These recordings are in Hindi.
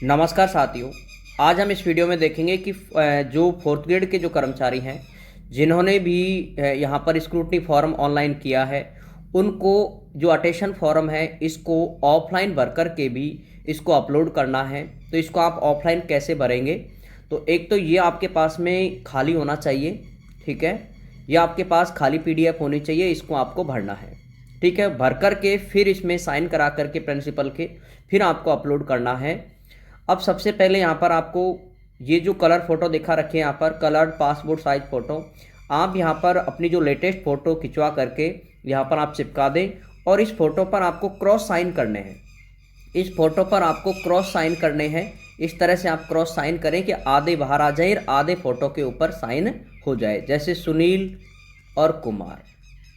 नमस्कार साथियों। आज हम इस वीडियो में देखेंगे कि जो फोर्थ ग्रेड के जो कर्मचारी हैं जिन्होंने भी यहाँ पर स्क्रूटनी फॉर्म ऑनलाइन किया है, उनको जो अटेंशन फॉर्म है इसको ऑफलाइन भर कर के भी इसको अपलोड करना है। तो इसको आप ऑफलाइन कैसे भरेंगे? तो एक तो ये आपके पास में खाली होना चाहिए, ठीक है। ये आपके पास खाली PDF होनी चाहिए, इसको आपको भरना है, ठीक है। भर कर के फिर इसमें साइन करा करके प्रिंसिपल के फिर आपको अपलोड करना है। अब सबसे पहले यहाँ पर आपको ये जो कलर फ़ोटो दिखा रखे हैं, यहाँ पर कलर्ड पासपोर्ट साइज फ़ोटो, आप यहाँ पर अपनी जो लेटेस्ट फ़ोटो खिंचवा करके यहाँ पर आप चिपका दें और इस फ़ोटो पर आपको क्रॉस साइन करने हैं। इस फ़ोटो पर आपको क्रॉस साइन करने हैं। इस तरह से आप क्रॉस साइन करें कि आधे बाहर आ जाए और आधे फ़ोटो के ऊपर साइन हो जाए, जैसे सुनील और कुमार,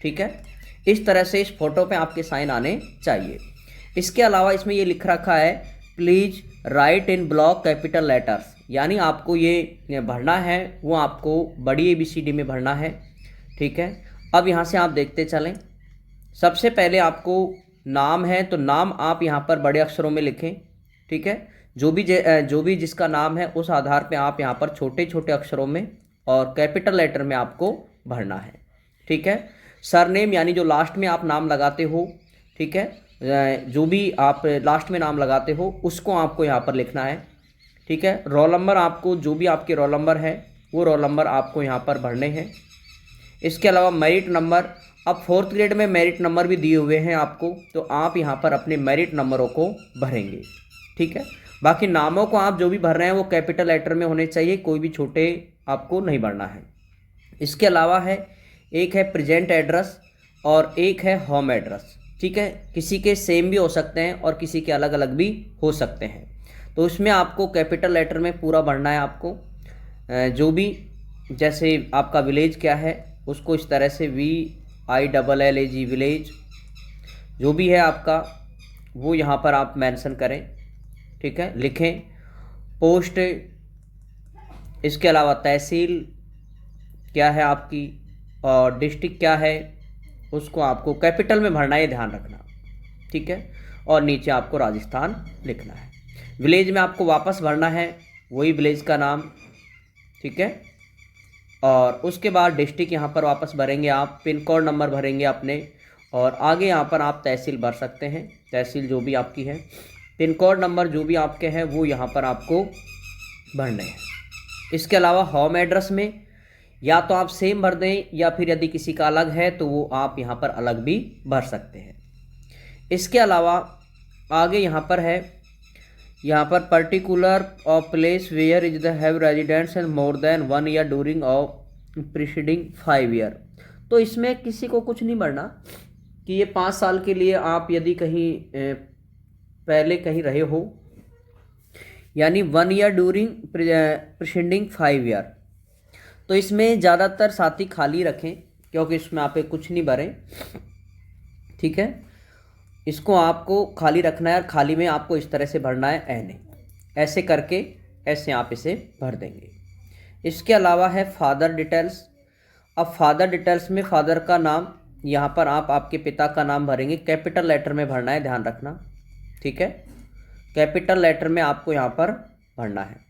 ठीक है। इस तरह से इस फ़ोटो पे आपके साइन आने चाहिए। इसके अलावा इसमें ये लिख रखा है please write in block capital letters, यानी आपको ये भरना है वो आपको बड़ी ABCD में भरना है, ठीक है। अब यहाँ से आप देखते चलें। सबसे पहले आपको नाम है तो नाम आप यहाँ पर बड़े अक्षरों में लिखें, ठीक है। जो भी जिसका नाम है उस आधार पे आप यहाँ पर छोटे छोटे अक्षरों में और कैपिटल लेटर में आपको भरना है, ठीक है। सरनेम यानी जो लास्ट में आप नाम लगाते हो, ठीक है, जो भी आप लास्ट में नाम लगाते हो उसको आपको यहाँ पर लिखना है, ठीक है। रोल नंबर, आपको जो भी आपके रोल नंबर है वो रोल नंबर आपको यहाँ पर भरने हैं। इसके अलावा मेरिट नंबर, अब फोर्थ ग्रेड में मेरिट नंबर भी दिए हुए हैं आपको, तो आप यहाँ पर अपने मेरिट नंबरों को भरेंगे, ठीक है। बाकी नामों को आप जो भी भर रहे हैं वो कैपिटल लेटर में होने चाहिए, कोई भी छोटे आपको नहीं भरना है। इसके अलावा है एक है प्रेजेंट एड्रेस और एक है होम एड्रेस, ठीक है। किसी के सेम भी हो सकते हैं और किसी के अलग अलग भी हो सकते हैं, तो उसमें आपको कैपिटल लेटर में पूरा भरना है आपको। जो भी जैसे आपका विलेज क्या है उसको इस तरह से VILLAG विलेज जो भी है आपका वो यहाँ पर आप मेंशन करें, ठीक है, लिखें। पोस्ट, इसके अलावा तहसील क्या है आपकी और डिस्ट्रिक्ट क्या है उसको आपको कैपिटल में भरना है, ध्यान रखना, ठीक है। और नीचे आपको राजस्थान लिखना है। विलेज में आपको वापस भरना है वही विलेज का नाम, ठीक है। और उसके बाद डिस्ट्रिक्ट यहाँ पर वापस भरेंगे आप, पिन कोड नंबर भरेंगे अपने, और आगे यहाँ पर आप तहसील भर सकते हैं, तहसील जो भी आपकी है। पिन कोड नंबर जो भी आपके हैं वो यहाँ पर आपको भरने हैं। इसके अलावा होम एड्रेस में या तो आप सेम भर दें या फिर यदि किसी का अलग है तो वो आप यहाँ पर अलग भी भर सकते हैं। इसके अलावा आगे यहाँ पर है, यहाँ पर particular of place where is the have residence and more than 1 year during of preceding 5 year. तो इसमें किसी को कुछ नहीं भरना कि ये 5 साल के लिए आप यदि कहीं पहले कहीं रहे हो, यानी 1 ईयर ड्यूरिंग प्रीसीडिंग 5 ईयर। तो इसमें ज़्यादातर साथी खाली रखें क्योंकि इसमें आप कुछ नहीं भरें, ठीक है। इसको आपको खाली रखना है और खाली में आपको इस तरह से भरना है ऐने, ऐसे करके ऐसे आप इसे भर देंगे। इसके अलावा है फादर डिटेल्स। अब फादर डिटेल्स में फादर का नाम यहाँ पर आप आपके पिता का नाम भरेंगे, कैपिटल लेटर में भरना है, ध्यान रखना, ठीक है। कैपिटल लेटर में आपको यहाँ पर भरना है।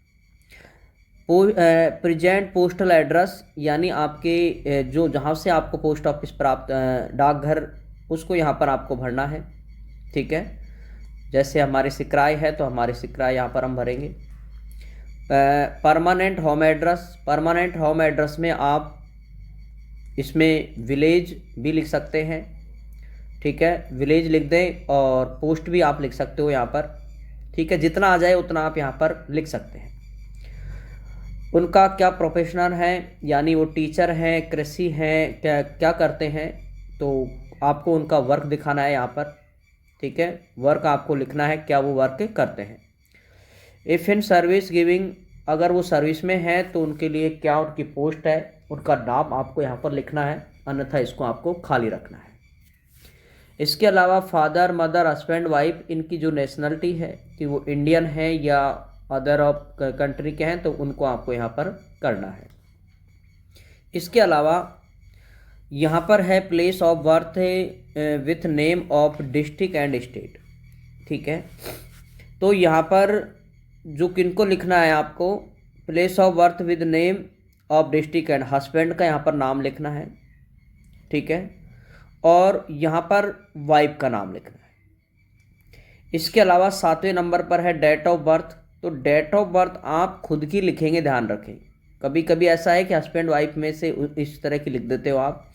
प्रेजेंट पोस्टल एड्रेस, यानी आपके जो जहाँ से आपको पोस्ट ऑफिस प्राप्त डाकघर, उसको यहाँ पर आपको भरना है, ठीक है। जैसे हमारे सिकराय है तो हमारे सिकराय यहाँ पर हम भरेंगे। Permanent home address, permanent home address में आप इसमें विलेज भी लिख सकते हैं, ठीक है, विलेज लिख दें और पोस्ट भी आप लिख सकते हो यहाँ पर, ठीक है। जितना आ जाए उतना आप यहाँ पर लिख सकते हैं। उनका क्या प्रोफेशनल है, यानी वो टीचर हैं, कृषि हैं, क्या क्या करते हैं, तो आपको उनका वर्क दिखाना है यहाँ पर, ठीक है। वर्क आपको लिखना है क्या वो वर्क करते हैं। इफ़ इन सर्विस गिविंग, अगर वो सर्विस में है तो उनके लिए क्या उनकी पोस्ट है, उनका नाम आपको यहाँ पर लिखना है, अन्यथा इसको आपको खाली रखना है। इसके अलावा फादर मदर हस्बैंड वाइफ, इनकी जो नेशनलिटी है कि वो इंडियन है या अदर ऑफ कंट्री के हैं तो उनको आपको यहाँ पर करना है। इसके अलावा यहाँ पर है place of birth with name of district and state, ठीक है। तो यहाँ पर जो किनको लिखना है आपको, place of birth with name of district and husband का यहाँ पर नाम लिखना है, ठीक है, और यहाँ पर वाइफ का नाम लिखना है। इसके अलावा 7वें नंबर पर है डेट ऑफ बर्थ। तो डेट ऑफ बर्थ आप खुद की लिखेंगे, ध्यान रखें। कभी कभी ऐसा है कि हस्बैंड वाइफ में से इस तरह की लिख देते हो आप,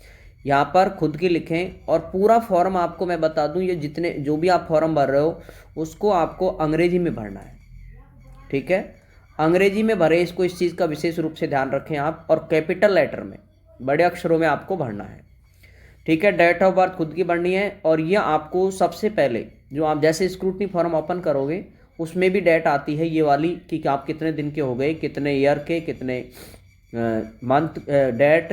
यहाँ पर खुद की लिखें। और पूरा फॉर्म आपको मैं बता दूँ, ये जितने जो भी आप फॉर्म भर रहे हो उसको आपको अंग्रेजी में भरना है, ठीक है, अंग्रेजी में भरें इसको। इस चीज़ का विशेष रूप से ध्यान रखें आप, और कैपिटल लेटर में बड़े अक्षरों में आपको भरना है, ठीक है। डेट ऑफ बर्थ खुद की भरनी है। और ये आपको सबसे पहले जो आप जैसे स्क्रूटनी फॉर्म ओपन करोगे उसमें भी डेट आती है ये वाली कि आप कितने दिन के हो गए, कितने ईयर के, कितने मंथ, डेट।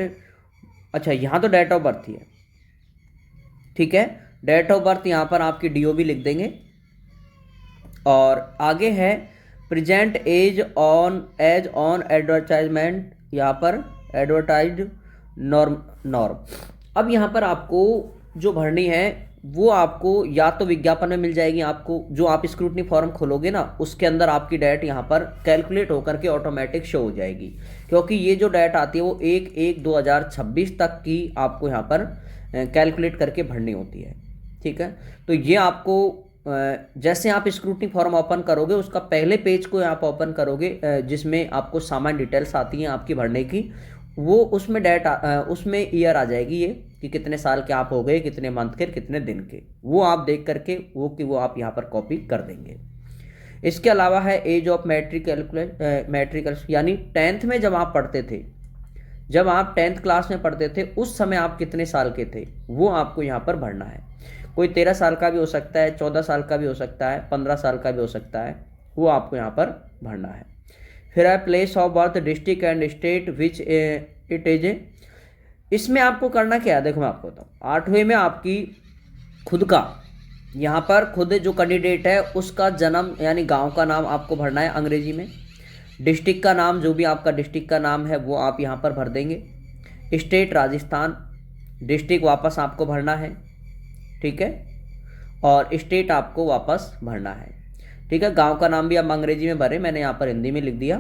अच्छा, यहाँ तो डेट ऑफ बर्थ ही है, ठीक है। डेट ऑफ बर्थ यहाँ पर आपकी DOB लिख देंगे। और आगे है प्रेजेंट एज ऑन एडवर्टाइजमेंट, यहाँ पर एडवर्टाइज्ड नॉर्म। अब यहाँ पर आपको जो भरनी है वो आपको या तो विज्ञापन में मिल जाएगी आपको, जो आप स्क्रूटनी फॉर्म खोलोगे ना उसके अंदर आपकी डेट यहाँ पर कैलकुलेट होकर के ऑटोमेटिक शो हो जाएगी, क्योंकि ये जो डेट आती है वो 1/1/2026 तक की आपको यहाँ पर कैलकुलेट करके भरनी होती है, ठीक है। तो ये आपको जैसे आप स्क्रूटनी फॉर्म ओपन करोगे उसका पहले पेज को आप ओपन करोगे जिसमें आपको सामान्य डिटेल्स आती हैं आपकी भरने की, वो उसमें उसमें ईयर आ जाएगी ये कि कितने साल के आप हो गए, कितने मंथ के, कितने दिन के, वो आप देख करके वो आप यहाँ पर कॉपी कर देंगे। इसके अलावा है एज ऑफ मैट्रिक यानी 10th में जब आप पढ़ते थे, जब आप 10th क्लास में पढ़ते थे उस समय आप कितने साल के थे, वो आपको यहाँ पर भरना है। कोई 13 साल का भी हो सकता है, 14 साल का भी हो सकता है, 15 साल का भी हो सकता है, वो आपको यहाँ पर भरना है। फिर है place of birth, district and state which it is. इसमें आपको करना क्या है, देखो मैं आपको बताऊँ। 8वें में आपकी खुद का, यहाँ पर खुद जो कैंडिडेट है उसका जन्म यानी गांव का नाम आपको भरना है अंग्रेजी में। डिस्ट्रिक्ट का नाम, जो भी आपका डिस्ट्रिक्ट का नाम है वो आप यहाँ पर भर देंगे। स्टेट राजस्थान, डिस्ट्रिक्ट वापस आपको भरना है, ठीक है, और स्टेट आपको वापस भरना है, ठीक है। गांव का नाम भी आप अंग्रेजी में भरें, मैंने यहाँ पर हिंदी में लिख दिया।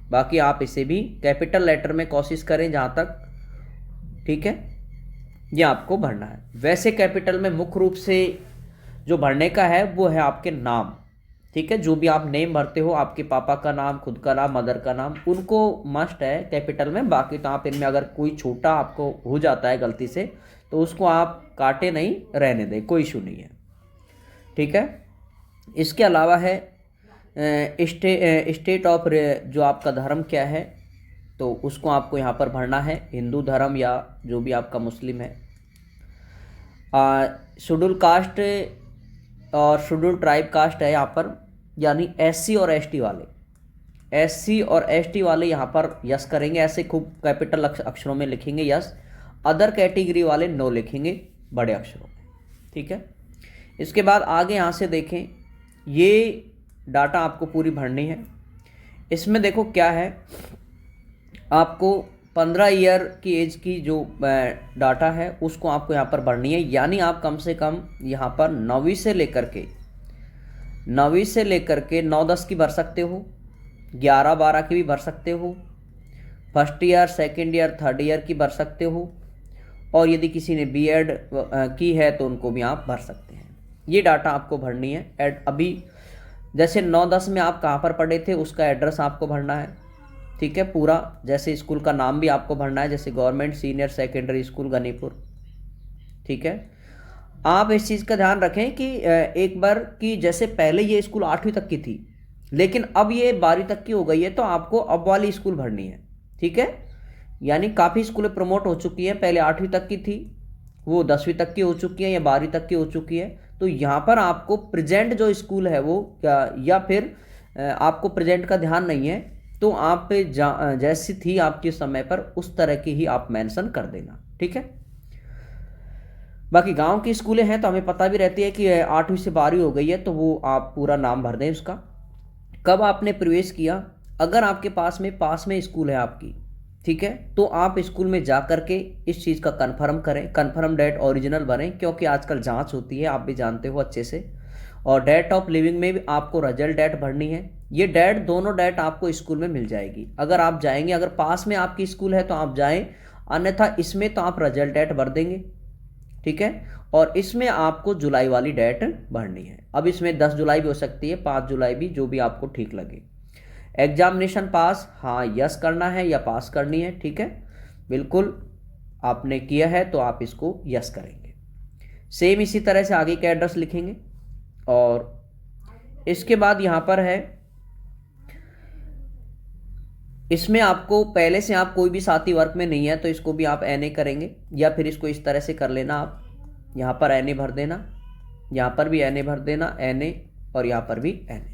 बाकी आप इसे भी कैपिटल लेटर में कोशिश करें जहाँ तक, ठीक है, ये आपको भरना है। वैसे कैपिटल में मुख्य रूप से जो भरने का है वो है आपके नाम, ठीक है। जो भी आप नेम भरते हो, आपके पापा का नाम, खुद का नाम, मदर का नाम, उनको मस्ट है कैपिटल में। बाकी तो आप इनमें अगर कोई छोटा आपको हो जाता है गलती से तो उसको आप काटे नहीं, रहने दें, कोई इशू नहीं है, ठीक है। इसके अलावा है स्टेट ऑफ, जो आपका धर्म क्या है तो उसको आपको यहाँ पर भरना है, हिंदू धर्म या जो भी आपका मुस्लिम है। शेड्यूल कास्ट और शेड्यूल ट्राइब कास्ट है यहाँ पर, यानी SC और ST वाले, SC और ST वाले यहाँ पर यस करेंगे, ऐसे खूब कैपिटल अक्षरों में लिखेंगे यस। अदर कैटेगरी वाले नो लिखेंगे बड़े अक्षरों में, ठीक है। इसके बाद आगे यहाँ से देखें, ये डाटा आपको पूरी भरनी है। इसमें देखो क्या है, आपको 15 ईयर की एज की जो डाटा है उसको आपको यहाँ पर भरनी है, यानी आप कम से कम यहाँ पर 9वीं से लेकर के 9-10 की भर सकते हो, 11-12 की भी भर सकते हो, first year, second year, third year की भर सकते हो, और यदि किसी ने B.Ed की है तो उनको भी आप भर सकते हैं। ये डाटा आपको भरनी है। अभी जैसे 9-10 में आप कहाँ पर पढ़े थे उसका एड्रेस आपको भरना है, ठीक है, पूरा। जैसे स्कूल का नाम भी आपको भरना है, जैसे government senior secondary school Ganipur, ठीक है। आप इस चीज़ का ध्यान रखें कि एक बार कि जैसे पहले ये स्कूल 8वीं तक की थी लेकिन अब ये 12वीं तक की हो गई है, तो आपको अब वाली स्कूल भरनी है, ठीक है। यानी काफ़ी स्कूलें प्रमोट हो चुकी हैं, पहले 8वीं तक की थी वो 10वीं तक की हो चुकी है या 12वीं तक की हो चुकी है। तो यहाँ पर आपको प्रेजेंट जो स्कूल है वो या फिर आपको प्रेजेंट का ध्यान नहीं है तो आप जैसी थी आपके समय पर उस तरह की ही आप मेंशन कर देना, ठीक है। बाकी गांव की स्कूलें हैं तो हमें पता भी रहती है कि 8वीं से 12वीं हो गई है, तो वो आप पूरा नाम भर दें उसका, कब आपने प्रवेश किया। अगर आपके पास में स्कूल है आपकी, ठीक है, तो आप स्कूल में जा करके इस चीज़ का कन्फर्म करें, कन्फर्म डेट ओरिजिनल भरें, क्योंकि आजकल जांच होती है, आप भी जानते हो अच्छे से। और डेट ऑफ लिविंग में भी आपको रिजल्ट डेट भरनी है। ये डेट, दोनों डेट आपको स्कूल में मिल जाएगी। अगर आप जाएंगे, अगर पास में आपकी स्कूल है तो आप जाएं, अन्यथा इसमें तो आप रिजल्ट डेट भर देंगे, ठीक है। और इसमें आपको जुलाई वाली डेट भरनी है। अब इसमें 10 जुलाई भी हो सकती है, 5 जुलाई भी, जो भी आपको ठीक लगे। एग्जामिनेशन पास, हाँ यस करना है या पास करनी है, ठीक है। बिल्कुल आपने किया है तो आप इसको यस करेंगे। सेम इसी तरह से आगे का एड्रेस लिखेंगे। और इसके बाद यहाँ पर है, इसमें आपको पहले से आप कोई भी साथी वर्क में नहीं है तो इसको भी आप एन ए करेंगे, या फिर इसको इस तरह से कर लेना, आप यहाँ पर एन ए भर देना, यहाँ पर भी एन ए भर देना, एन ए, और यहाँ पर भी एन ए।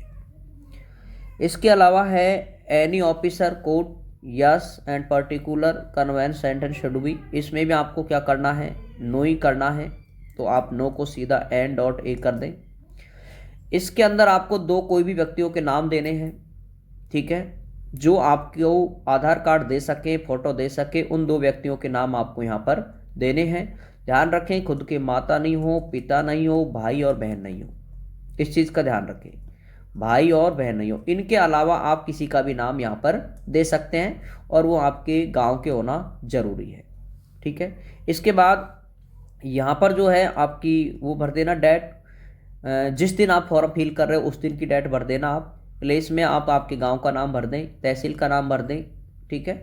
इसके अलावा है any officer code yes and particular convince sentence should be, इसमें भी आपको क्या करना है, नो ही करना है, तो आप नो को सीधा एन डॉट ए कर दें। इसके अंदर आपको दो कोई भी व्यक्तियों के नाम देने हैं, ठीक है, जो आपको आधार कार्ड दे सके, फोटो दे सके, उन दो व्यक्तियों के नाम आपको यहाँ पर देने हैं। ध्यान रखें खुद के माता नहीं हो, पिता नहीं हो, भाई और बहन नहीं हो, इस चीज़ का ध्यान रखें, भाई और बहन नहीं हो। इनके अलावा आप किसी का भी नाम यहाँ पर दे सकते हैं और वो आपके गांव के होना जरूरी है, ठीक है। इसके बाद यहाँ पर जो है आपकी वो भर देना डेट, जिस दिन आप फॉर्म फिल कर रहे हो उस दिन की डेट भर देना आप। प्लेस में आप आपके गांव का नाम भर दें, तहसील का नाम भर दें, ठीक है।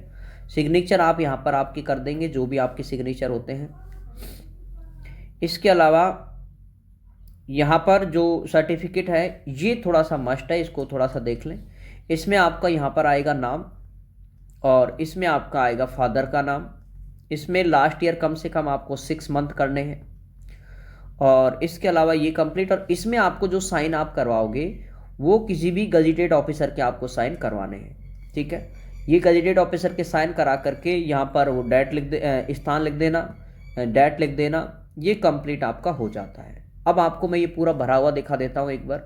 सिग्नेचर आप यहाँ पर आपकी कर देंगे, जो भी आपके सिग्नेचर होते हैं। इसके अलावा यहाँ पर जो सर्टिफिकेट है ये थोड़ा सा मस्ट है, इसको थोड़ा सा देख लें। इसमें आपका यहाँ पर आएगा नाम, और इसमें आपका आएगा फादर का नाम। इसमें लास्ट ईयर कम से कम आपको 6 मंथ करने हैं। और इसके अलावा ये कंप्लीट, और इसमें आपको जो साइन आप करवाओगे वो किसी भी गजेटेड ऑफिसर के आपको साइन करवाने हैं, ठीक है। ये गजेटेड ऑफिसर के साइन करा करके यहाँ पर वो डेट लिख दे, स्थान लिख देना, डेट लिख देना, ये कंप्लीट आपका हो जाता है। अब आपको मैं ये पूरा भरा हुआ दिखा देता हूँ एक बार।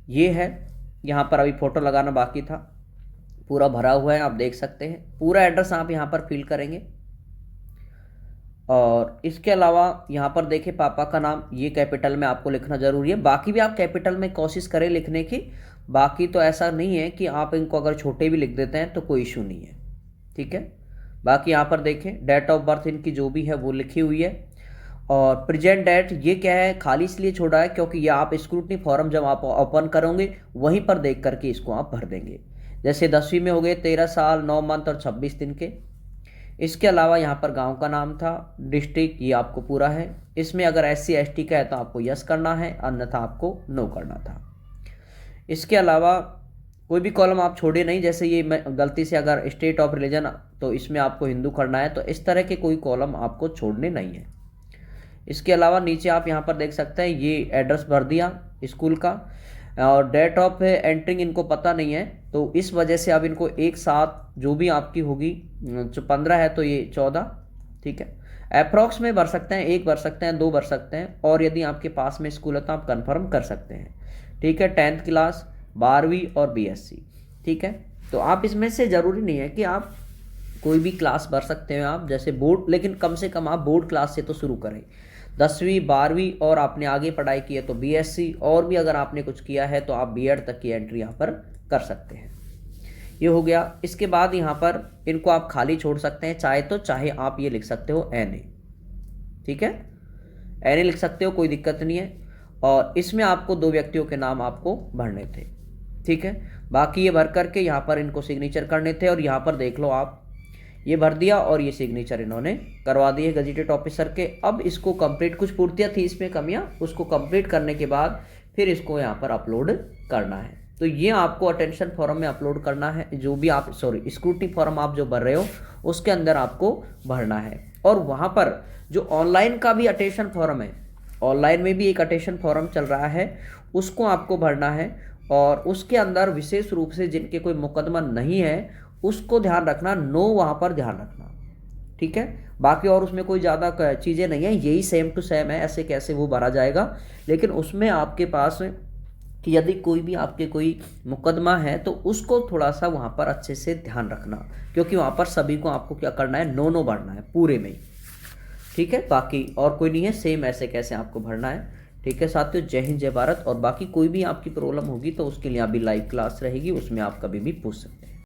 ये है, यहाँ पर अभी फ़ोटो लगाना बाकी था, पूरा भरा हुआ है, आप देख सकते हैं। पूरा एड्रेस आप यहाँ पर फिल करेंगे। और इसके अलावा यहाँ पर देखें पापा का नाम, ये कैपिटल में आपको लिखना ज़रूरी है। बाकी भी आप कैपिटल में कोशिश करें लिखने की, बाकी तो ऐसा नहीं है कि आप इनको अगर छोटे भी लिख देते हैं तो कोई इशू नहीं है, ठीक है। बाकी यहाँ पर देखें डेट ऑफ बर्थ इनकी जो भी है वो लिखी हुई है। और प्रेजेंट डेट ये क्या है, खाली इसलिए छोड़ा है क्योंकि ये आप स्क्रूटनी फॉर्म जब आप ओपन करोगे वहीं पर देख करके इसको आप भर देंगे। जैसे 10वीं में हो गए 13 साल 9 मंथ और 26 दिन के। इसके अलावा यहाँ पर गांव का नाम था, डिस्ट्रिक्ट ये आपको पूरा है। इसमें अगर SC ST का है तो आपको यस करना है, अन्यथा आपको नो करना था। इसके अलावा कोई भी कॉलम आप छोड़े नहीं, जैसे ये मैं गलती से अगर स्टेट ऑफ रिलीजन तो इसमें आपको हिंदू करना है, तो इस तरह के कोई कॉलम आपको छोड़ने नहीं है। इसके अलावा नीचे आप यहाँ पर देख सकते हैं ये एड्रेस भर दिया स्कूल का, और डेट ऑफ एंट्रिंग इनको पता नहीं है तो इस वजह से अब इनको एक साथ जो भी आपकी होगी, जो 15 है तो ये 14, ठीक है। अप्रॉक्स में भर सकते हैं, 1 भर सकते हैं, 2 भर सकते हैं, और यदि आपके पास में स्कूल है तो आप कंफर्म कर सकते हैं, ठीक है। 10th क्लास, 12वीं और BSc, ठीक है। तो आप इसमें से ज़रूरी नहीं है कि आप कोई भी क्लास भर सकते हैं आप, जैसे बोर्ड, लेकिन कम से कम आप बोर्ड क्लास से तो शुरू करें। 10वीं 12वीं और आपने आगे पढ़ाई की है तो BSc, और भी अगर आपने कुछ किया है तो आप B.Ed तक की एंट्री यहाँ पर कर सकते हैं। ये हो गया। इसके बाद यहाँ पर इनको आप खाली छोड़ सकते हैं, चाहे तो, चाहे आप ये लिख सकते हो NA, ठीक है, NA लिख सकते हो, कोई दिक्कत नहीं है। और इसमें आपको 2 व्यक्तियों के नाम आपको भरने थे, ठीक है। बाकी ये भर करके यहाँ पर इनको सिग्नेचर करने थे, और यहाँ पर देख लो आप ये भर दिया और ये सिग्नेचर इन्होंने करवा दिए गजेटेड ऑफिसर के। अब इसको कंप्लीट, कुछ पूर्तियाँ थी इसमें कमियाँ, उसको कंप्लीट करने के बाद फिर इसको यहाँ पर अपलोड करना है। तो ये आपको अटेंशन फॉर्म में अपलोड करना है, जो भी आप स्क्रूटनी फॉर्म आप जो भर रहे हो उसके अंदर आपको भरना है। और वहाँ पर जो ऑनलाइन का भी अटेंशन फॉर्म है, ऑनलाइन में भी एक अटेंशन फॉर्म चल रहा है, उसको आपको भरना है। और उसके अंदर विशेष रूप से जिनके कोई मुकदमा नहीं है उसको ध्यान रखना, नो वहाँ पर ध्यान रखना, ठीक है। बाकी और उसमें कोई ज़्यादा चीज़ें नहीं है, यही सेम टू सेम है, ऐसे कैसे वो भरा जाएगा। लेकिन उसमें आपके पास कि यदि कोई भी आपके कोई मुकदमा है तो उसको थोड़ा सा वहाँ पर अच्छे से ध्यान रखना, क्योंकि वहाँ पर सभी को आपको क्या करना है, नो भरना है पूरे में ही, ठीक है। बाकी और कोई नहीं है, सेम ऐसे कैसे आपको भरना है, ठीक है साथियों, जय हिंद जय भारत। और बाकी कोई भी आपकी प्रॉब्लम होगी तो उसके लिए अभी लाइव क्लास रहेगी, उसमें आप कभी भी पूछ सकते हैं।